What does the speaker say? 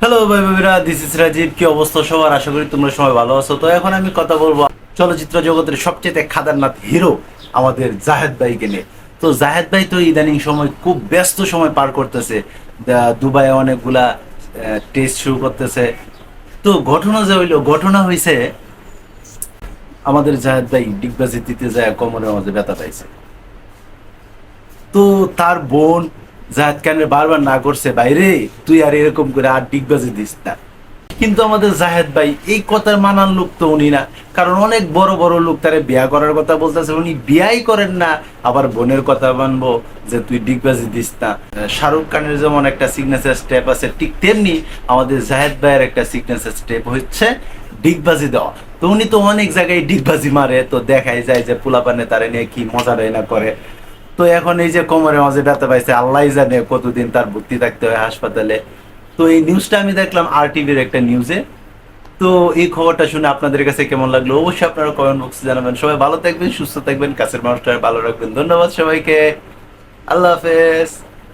Hello ভাই ভাইরা, this is Rajib. কি অবস্থা সবার? আশা করি তোমরা সবাই ভালো আছো। তো এখন আমি কথা বলবো চলচ্চিত্র জগতের সবচেয়ে খাদারনাক হিরো আমাদের জাহেদ ভাইকে নিয়ে। তো জাহেদ ভাই তো ইদানিং সময় খুব ব্যস্ত সময় পার করতেছে। দুবাইয়ে অনেকগুলা টেস্ট শুরু করতেছে। তো ঘটনা হয়েছে, আমাদের জাহেদ ভাই ডিগবাজি দিতে যায় কোমরের মাঝে ব্যথা পাইছে। তো তার বোন জাহেদ খানের বারবার না করছে, বাইরে তুই আর এরকম করে আর ডিগবাজি দিস না। কিন্তু আমাদের জাহেদ ভাই এই কথার মানার লোক তো উনি না। কারণ অনেক বড় বড় লোক তারে বিয়া করার কথা বলতেছে, উনি বিয়াই করেন না, আবার বোনের কথা মানবো যে তুই ডিগবাজি দিস না। শাহরুখ খানের যেমন একটা সিগনেচার স্টেপ আছে, ঠিক তেমনি আমাদের জাহেদ ভাইয়ের একটা সিগনেচার স্টেপ হচ্ছে ডিগবাজি দেওয়া। তো উনি তো অনেক জায়গায় ডিগবাজি মারে, তো দেখাই যায় যে পোলাপানে তারে নিয়ে কি মজা দেয় না করে। তো এখন এই যে কোমরের মাঝে ব্যথা পাইছে, আল্লাহ জানে কতদিন তার ভর্তি থাকতে হয় হাসপাতালে। তো এই নিউজটা আমি দেখলাম আর টিভির একটা নিউজে। তো এই খবরটা শুনে আপনাদের কাছে কেমন লাগলো অবশ্যই আপনারা কমেন্ট বক্সে জানাবেন। সবাই ভালো থাকবেন, সুস্থ থাকবেন, কাছের মানুষটা ভালো রাখবেন। ধন্যবাদ সবাইকে। আল্লাহ হাফেজ।